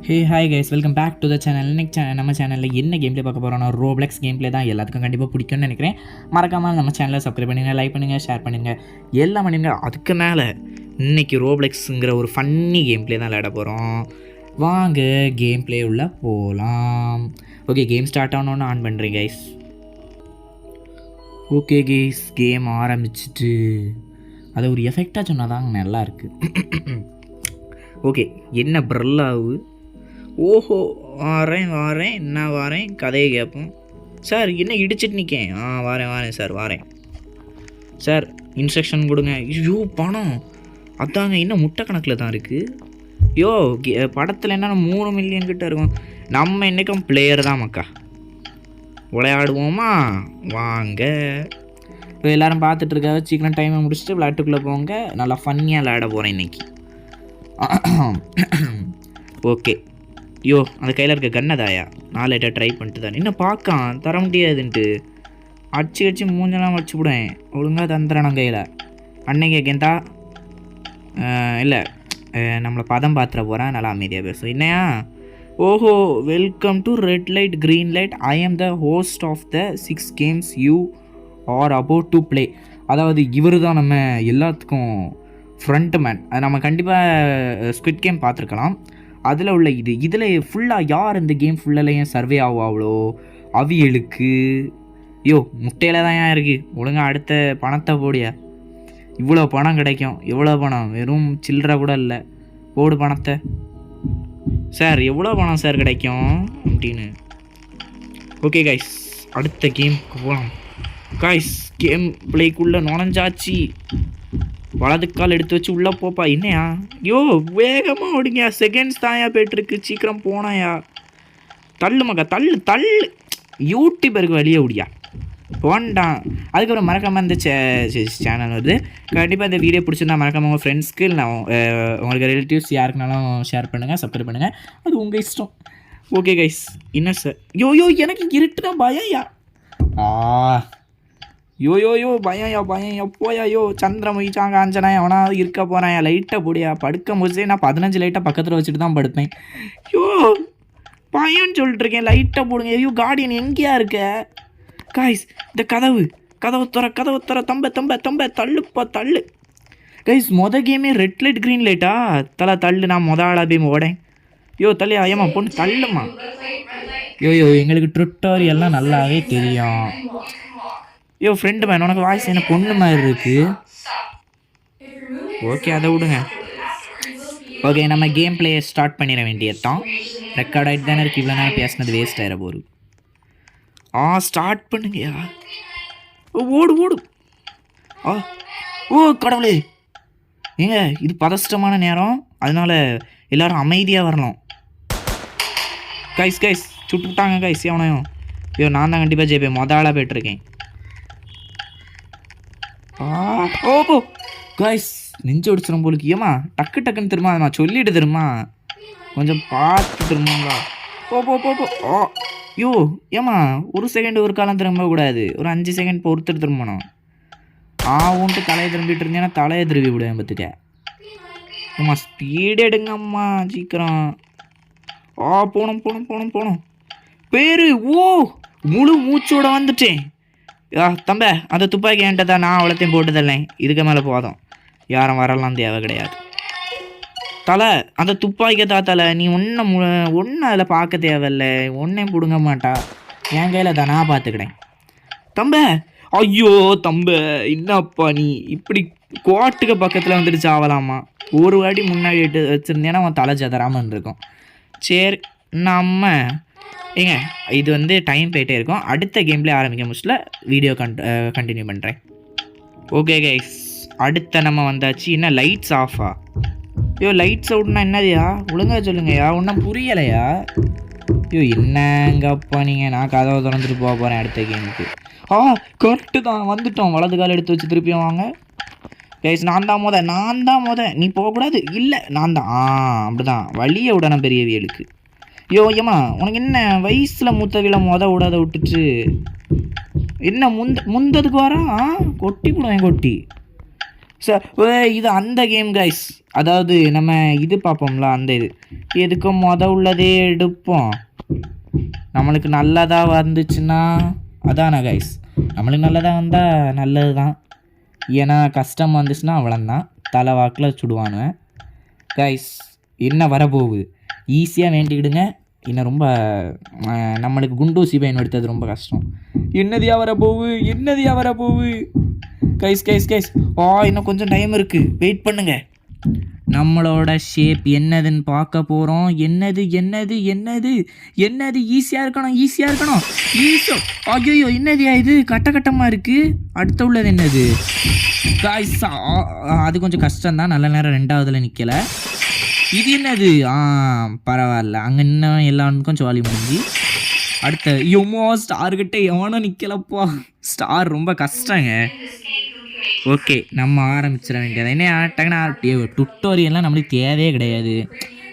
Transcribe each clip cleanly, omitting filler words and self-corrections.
Hey hi guys, welcome back to the channel. இன்னைக்கு நம்ம சேனலில் என்ன கேம் ப்ளே பார்க்க போகிறோம்னா ரோப்ளெக்ஸ் கேம் ப்ளே தான். எல்லாத்துக்கும் கண்டிப்பாக பிடிக்கும்னு நினைக்கிறேன். மறக்காமல் நம்ம சேனலை சப்ஸ்கிரைப் பண்ணுங்கள், லைக் பண்ணுங்கள், ஷேர் பண்ணுங்கள், எல்லாம் பண்ணுங்கள். அதுக்கு மேலே இன்றைக்கி ரோப்ளெக்ஸுங்கிற ஒரு ஃபன்னி கேம் ப்ளே தான் விளையாட போகிறோம். வாங்க கேம் ப்ளே உள்ள போகலாம். ஓகே, கேம் ஸ்டார்ட் ஆனோன்னு ஆன் பண்ணுறேன் கைஸ். ஓகே கைஸ், கேம் ஆரம்பிச்சிட்டு அதை ஒரு எஃபெக்டாக சொன்னால் தாங்க நல்லாயிருக்கு. ஓகே, என்ன ப்ரல்லாவு. ஓஹோ, வாரேன் என்ன வாரேன், கதையை கேட்போம். சார் என்ன இடிச்சிட்டு நிற்கேன். வாரேன் சார் இன்ஸ்ட்ரக்ஷன் கொடுங்க. ஐயோ பணம் அதாங்க இன்னும் முட்டை கணக்கில் தான் இருக்குது. ஐயோ படத்தில் என்னென்னா 3 மில்லியன் கிட்ட இருக்கும். நம்ம இன்றைக்கும் பிளேயர் தான் மக்கா, விளையாடுவோமா வாங்க. இப்போ எல்லோரும் பார்த்துட்ருக்காங்க. சீக்கிரம் டைமை முடிச்சுட்டு விளையாட்டுக்குள்ளே போங்க. நல்லா ஃபன்னியாக விளையாட போகிறேன் இன்றைக்கி. ஓகே, ஐயோ அந்த கையில் இருக்க கண்ணதாயா 4 லைட்டாக ட்ரை பண்ணிட்டு தான் இன்னும் பார்க்கான் தர முடியாதுன்ட்டு அடிச்சு மூஞ்செல்லாம் வச்சு விடுவேன். ஒழுங்காக தந்துடுறேன் கையில். அன்னைக்கு கேந்தா இல்லை, நம்மளை பதம் பார்த்துட போகிறேன். நல்லா அமைதியாக பேசும். என்னையா? ஓஹோ, welcome to red light green light. I am the host of the 6 games you are about to play. அதாவது இவர் தான் நம்ம எல்லாத்துக்கும் ஃப்ரண்ட் மேன். அது நம்ம கண்டிப்பாக ஸ்குவிட் கேம் பார்த்துருக்கலாம். அதில் உள்ள இதில் ஃபுல்லாக யார் இந்த கேம் ஃபுல்லாலையும் சர்வே ஆவாவளோ அவியலுக்கு. ஐயோ முட்டையில் தான் ஏன் இருக்குது. ஒழுங்காக அடுத்த பணத்தை போடியா. இவ்வளோ பணம் கிடைக்கும். எவ்வளோ பணம்? வெறும் சில்லற கூட இல்லை. போடு பணத்தை சார். எவ்வளோ பணம் சார் கிடைக்கும் அப்படின்னு. ஓகே கைஸ், அடுத்த கேமுக்கு போகலாம். கைஸ், கேம் பிளேக்குள்ளே நுழைஞ்சாச்சு. வலது கால் எடுத்து வச்சு உள்ளே போப்பா. என்னையா? யோ வேகமாக ஓடுங்க. செகண்ட்ஸ் தாயா போய்ட்டுருக்கு. சீக்கிரம் போனாயா. தள்ளு மக்கா, தள்ளு. யூடியூபருக்கு வெளியே ஓடியா போண்டான். அதுக்கப்புறம் மறக்காமல் இந்த சேனல் வருது. கண்டிப்பாக இந்த வீடியோ பிடிச்சிருந்தா மறக்காமல் உங்கள் ஃப்ரெண்ட்ஸ்க்கு இல்லை உங்களுக்கு ரிலேட்டிவ்ஸ் யாருக்குனாலும் ஷேர் பண்ணுங்கள், சப்ஸ்கிரைப் பண்ணுங்கள். அது உங்கள் இஷ்டம். ஓகே கைஸ், என்ன சார்? யோ எனக்கு இருட்டுனா பயம். யோ பயம் போயா. யோ சந்திரமுகி சாங்க அஞ்சனாயா அவனாவது இருக்க போகிறாயா. லைட்டாக போடியா. படுக்க முடிச்சே நான் 15 லைட்டாக பக்கத்தில் வச்சுட்டு தான் படுப்பேன். யோ பயம்னு சொல்லிட்டுருக்கேன். லைட்டாக போடுங்க. ஐயோ கார்டியன் எங்கேயா இருக்க? கைஸ், இந்த கதவு துற. தம்ப தள்ளு. கைஸ், கேமே ரெட் லைட் க்ரீன் லைட்டா? தள்ளு. நான் ஆளாக போய் ஓடேன். யோ தள்ளியா. ஏமா பொண்ணு தள்ளுமா. யோ எங்களுக்கு ட்விட்டோரியெல்லாம் நல்லாவே தெரியும். யோ ஃப்ரெண்டு மேன், உனக்கு வாய்ஸ் என்ன பொண்ணு மாதிரி இருக்குது. ஓகே, அதை விடுங்க. ஓகே, நம்ம கேம் பிளே ஸ்டார்ட் பண்ணிட வேண்டியதான். ரெக்கார்ட் ஆகிட்டு தானே இருக்குது. இவ்வளோ நேரம் பேசினது வேஸ்ட் ஆகிட போகுது. ஸ்டார்ட் பண்ணுங்கயா. ஓடு. ஓ கடவுளே. ஏங்க இது பதஷ்டமான நேரம், அதனால் எல்லோரும் அமைதியாக வரணும். கைஸ் சுட்டுட்டாங்க கைஸ் எவனையும். ஐயோ நான் தான் கண்டிப்பாக ஜெயிப்பேன். ஆளாக போய்ட்டுருக்கேன். ஓ கைஸ், நெஞ்சு ஒடிச்சிடும் போலுக்கு. ஏமா டக்குன்னு திரும்ப நான் சொல்லிட்டு திரும்ப கொஞ்சம் பார்த்து திரும்பங்களா. போ. யோ ஏமா ஒரு செகண்ட் ஒரு காலம் திரும்பக்கூடாது. ஒரு 5 செகண்ட் பொறுத்துட்டு திரும்பணும். உன்ட்டு தலையை திரும்பிட்டு இருந்தேன்னா தலையை திரும்பி விடுவேன் பார்த்துக்க. ஏம்மா ஸ்பீடு எடுங்கம்மா சீக்கிரம். போகணும் பேரு. முழு மூச்சோட வந்துட்டேன். தம்ப அந்த துப்பாக்கி என்கிட்ட தான். நான் அவ்வளோத்தையும் போட்டுதல்ல. இதுக்கு மேலே போதும். யாரும் வரலாம் தேவை கிடையாது. தலை அந்த துப்பாக்கியை தலை. நீ ஒன்றும் அதில் பார்க்க தேவையில்ல. ஒன்றையும் பிடுங்க மாட்டா. என் கையில் தான் நான் பார்த்துக்கிட்டேன். தம்ப ஐயோ தம்ப என்னப்பா நீ இப்படி கோட்டுக்கு பக்கத்தில் வந்துட்டு சாவலாமா? ஒரு வாட்டி முன்னாடி வச்சுருந்தேன்னா அவன் தலை சதறாமல் இருக்கும். சரி, நம்ம ஏங்க இது டைம் போயிட்டே இருக்கும். அடுத்த கேம்லேயே ஆரம்பிக்க முடியல. வீடியோ கண்டினியூ பண்ணுறேன். ஓகே கைஸ், அடுத்த நம்ம வந்தாச்சு. என்ன லைட்ஸ் ஆஃபா? லைட்ஸ் அவுட்னா என்னதையா? ஒழுங்காக சொல்லுங்கய்யா. ஒன்றும் புரியலையா? என்னங்கப்பா நீங்கள். நான் கதவை திறந்துட்டு போக போகிறேன் அடுத்த கேமுக்கு. கரெக்டு தான், வந்துட்டோம். வலது கால் எடுத்து வச்சு திருப்பியும் வாங்க கைஸ். நான் தான் மொத. நீ போகக்கூடாது. இல்லை நான் தான். அப்படிதான் வழியை விடணும் பெரியவியலுக்கு. ஏம்மா உனக்கு என்ன வயசில் மூத்தவில விடாத விட்டுட்டு என்ன முந்ததுக்கு வரான். கொட்டி போடுவேன் கொட்டி. சார் இது அந்த கேம் கைஸ். அதாவது நம்ம இது பார்ப்போம்ல, அந்த இது எதுக்கும் உள்ளதே எடுப்போம். நம்மளுக்கு நல்லதாக வந்துச்சுன்னா அதானே கைஸ், நம்மளுக்கு நல்லதாக வந்தால் நல்லது தான். ஏன்னா கஷ்டம் வந்துச்சுன்னா அவ்வளோந்தான், தலை வாக்கில் சுடுவானுவேன். கைஸ் என்ன வரப்போகுது, ஈஸியாக வேண்டிக்கிடுங்க. இன்னும் ரொம்ப நம்மளுக்கு குண்டூசி பயன்படுத்துறது ரொம்ப கஷ்டம். என்னதியா வரப்போகுது கைஸ் கைஸ் கைஸ். இன்னும் கொஞ்சம் டைம் இருக்குது, வெயிட் பண்ணுங்க. நம்மளோட ஷேப் என்னதுன்னு பார்க்க போகிறோம். என்னது என்னது என்னது என்னது ஈஸியாக இருக்கணும் ஈஸியோ. ஐயோ என்னதியா இது கட்டமாக இருக்குது. அடுத்த உள்ளது என்னது கைஸ்? அது கொஞ்சம் கஷ்டம்தான், நல்ல நேரம் ரெண்டாவதுல நிற்கலை. இது என்னது? பரவாயில்ல, அங்கே இன்னும் எல்லாருக்கும் ஜாலி முடிஞ்சு. அடுத்த ஸ்டார்கிட்ட எவனும் நிற்கலப்பா. ஸ்டார் ரொம்ப கஷ்டங்க. ஓகே, நம்ம ஆரம்பிச்சிட வேண்டியது. என்ன ஆட்டாங்கன்னா டுட்டோரியல்லாம் நம்மளுக்கு தேவையே கிடையாது.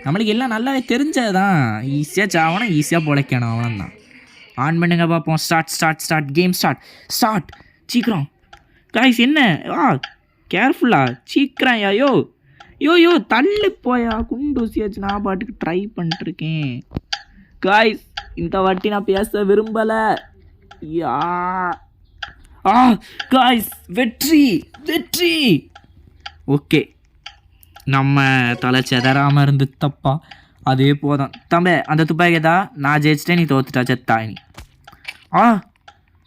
நம்மளுக்கு எல்லாம் நல்லாவே தெரிஞ்சது தான். ஈஸியாக சாவணும், ஈஸியாக பிழைக்கணும், அவ்வளோதான். ஆன் பண்ணுங்க பார்ப்போம். ஸ்டார்ட் கேம் ஸ்டார்ட் சீக்கிரம் காய்ஸ். என்ன கேர்ஃபுல்லா சீக்கிரம். யோ தள்ளி போயா குண்டூசியாச்சு. நான் பாட்டுக்கு ட்ரை பண்ணிட்டுருக்கேன் காய்ஸ். இந்த வாட்டி நான் பேச விரும்பலை. காய்ஸ் வெற்றி. ஓகே, நம்ம தலை செதறாமல் இருந்து தப்பா அதே போதும். தம்பி அந்த துப்பாக்கியதா, நான் ஜெயிச்சிட்டேன், நீ தோத்துட்டா, செத்தா நீ.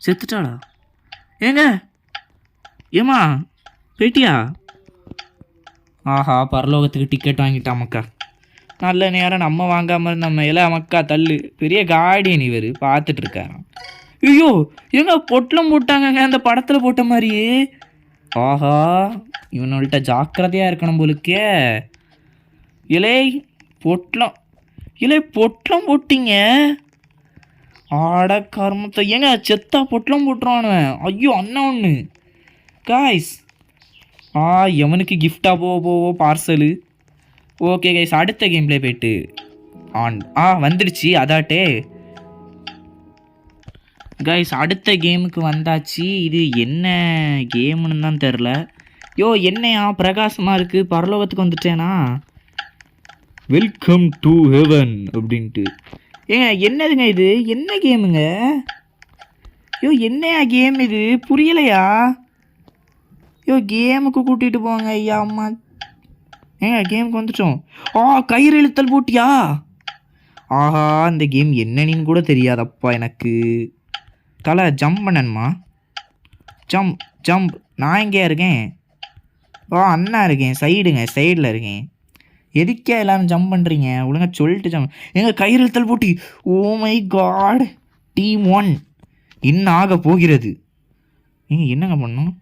செத்துட்டாளா? ஏமா போயிட்டியா? பரலோகத்துக்கு டிக்கெட் வாங்கிட்டாமக்கா. நல்ல நேரம் நம்ம வாங்காமல் இருந்தோம். எல்லாம் மக்கா தள்ளு, பெரிய கார்டியன் இவர் பார்த்துட்ருக்காராம். ஐயோ பொட்டலம் போட்டாங்கங்க, அந்த படத்தில் போட்ட மாதிரியே. இவனோள்கிட்ட ஜாக்கிரதையாக இருக்கணும் போலுக்கே. பொட்டலம் போட்டிங்க. கர்மத்தை செத்தா பொட்டலம் போட்டுருவானுவேன். ஐயோ அண்ணா ஒன்று காய்ஸ். எவனுக்கு கிஃப்டாக போவோ பார்சலு. ஓகே கைஸ், அடுத்த கேம் பிளே போயிட்டு வந்துடுச்சு அதாட்டே கைஸ். அடுத்த கேமுக்கு வந்தாச்சு. இது என்ன கேமுன்னு தான் தெரில. என்னையா பிரகாசமாக இருக்குது, பரலோகத்துக்கு வந்துட்டேனா? வெல்கம் டு ஹெவன் அப்படின்ட்டு. என்னதுங்க இது? என்ன கேமுங்க? என்னையா கேம் இது? புரியலையா? கேமுக்கு கூட்டிகிட்டு போங்க ஐயா அம்மா. கேமுக்கு வந்துட்டோம். கயிறு இழுத்தல் போட்டியா? இந்த கேம் என்னன்னு கூட தெரியாதப்பா எனக்கு. தலை ஜம்ப் பண்ணணுமா? ஜம்ப். நான் எங்கேயா இருக்கேன்? அண்ணா இருக்கேன், சைடில் இருக்கேன். எதுக்கே எல்லோரும் ஜம்ப் பண்ணுறீங்க? ஒழுங்கா சொல்லிட்டு ஜம்ப். கயிறு இழுத்தல் போட்டி. ஓ மை காட், டீம் 1 இன்னும் ஆக போகிறது. என்னங்க பண்ணணும்?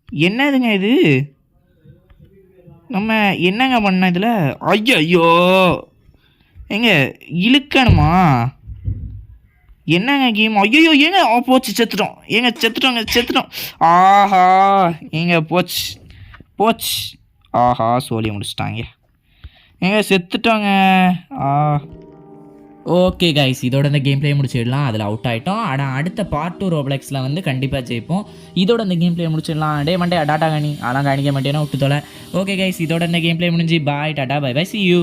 என்னதுங்க இது? நம்ம என்னங்க பண்ண இதில்? ஐயோ இழுக்கணுமா? என்னங்க கேம்? ஐயோ போச்சு, செத்துட்டோம். போச்சு. சோழியை முடிச்சிட்டாங்க. செத்துட்டோங்க. ஓகே கைஸ், இதோட இந்த கேம் பிளே முடிச்சிடலாம். அதில் அவுட் ஆகிட்டோம். ஆனால் அடுத்த பார்ட் 2 ரோப்ளெக்ஸில் வந்து கண்டிப்பாக ஜெயிப்போம். இதோட இந்த கேம் பிளே முடிச்சிடலாம். மண்டே டாட்டா காணி அதெல்லாம் காணிக்க மாட்டேன்னா விட்டு தொலை. ஓகே கைஸ், இதோட இந்த கேம் பிளே முடிஞ்சு பாய், டாட்டா, பை, see you.